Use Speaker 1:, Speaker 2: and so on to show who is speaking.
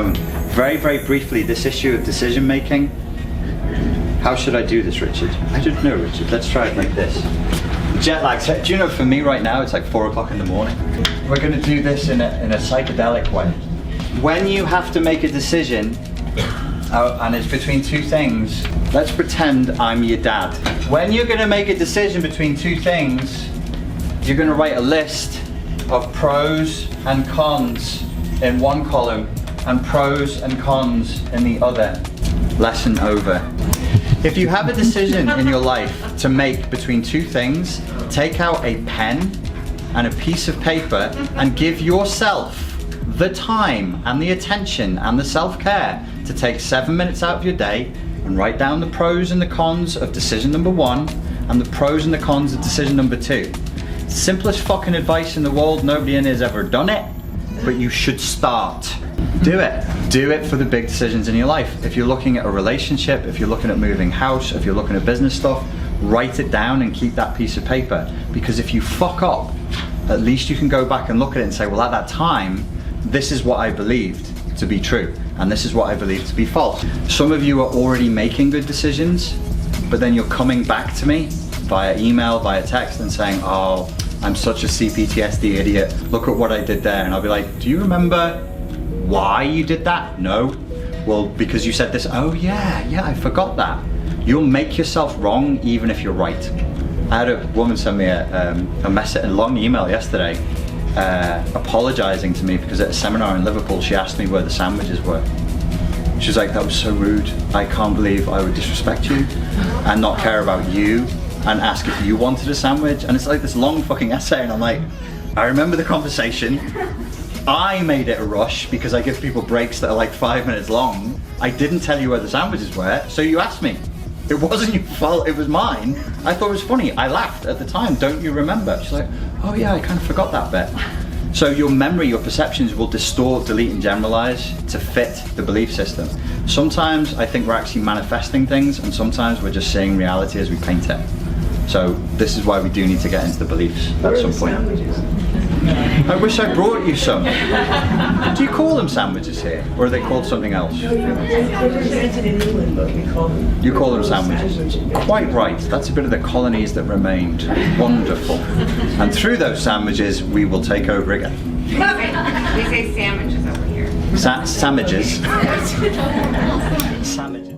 Speaker 1: Very, very briefly, this issue of decision making. How should I do this, Richard? I don't know, Richard. Let's try it like this. Jet lag. Do you know, for me right now, it's like 4 o'clock in the morning. We're going to do this in a psychedelic way. When you have to make a decision, and it's between two things, let's pretend I'm your dad. When you're going to make a decision between two things, you're going to write a list of pros and cons in one column and pros and cons in the other. Lesson over. If you have a decision in your life to make between two things, take out a pen and a piece of paper and give yourself the time and the attention and the self-care to take 7 minutes out of your day and write down the pros and the cons of decision number 1 and the pros and the cons of decision number 2. Simplest fucking advice in the world, nobody in here has ever done it, but you should start. Do it. Do it for the big decisions in your life. If you're looking at a relationship, if you're looking at moving house, if you're looking at business stuff, write it down and keep that piece of paper. Because if you fuck up, at least you can go back and look at it and say, well, at that time, this is what I believed to be true, and this is what I believe to be false. Some of you are already making good decisions, but then you're coming back to me via email, via text, and saying, oh, I'm such a CPTSD idiot, look at what I did there. And I'll be like, do you remember why you did that? No. Well, because you said this. Oh yeah, I forgot that. You'll make yourself wrong even if you're right. I had a woman send me a long email yesterday apologizing to me because at a seminar in Liverpool she asked me where the sandwiches were. She was like, that was so rude. I can't believe I would disrespect you and not care about you and ask if you wanted a sandwich. And it's like this long fucking essay, and I'm like, I remember the conversation. I made it a rush because I give people breaks that are like 5 minutes long. I didn't tell you where the sandwiches were, so you asked me. It wasn't your fault, it was mine. I thought it was funny. I laughed at the time. Don't you remember? She's like, oh yeah, I kind of forgot that bit. So your memory, your perceptions will distort, delete, and generalize to fit the belief system. Sometimes I think we're actually manifesting things, and sometimes we're just seeing reality as we paint it. So this is why we do need to get into the beliefs at some point. I wish I brought you some. Do you call them sandwiches here, or are they called something else? You call them sandwiches. Quite right. That's a bit of the colonies that remained. Wonderful. And through those sandwiches, we will take over again.
Speaker 2: We say sandwiches over here.
Speaker 1: Sandwiches. Sandwiches.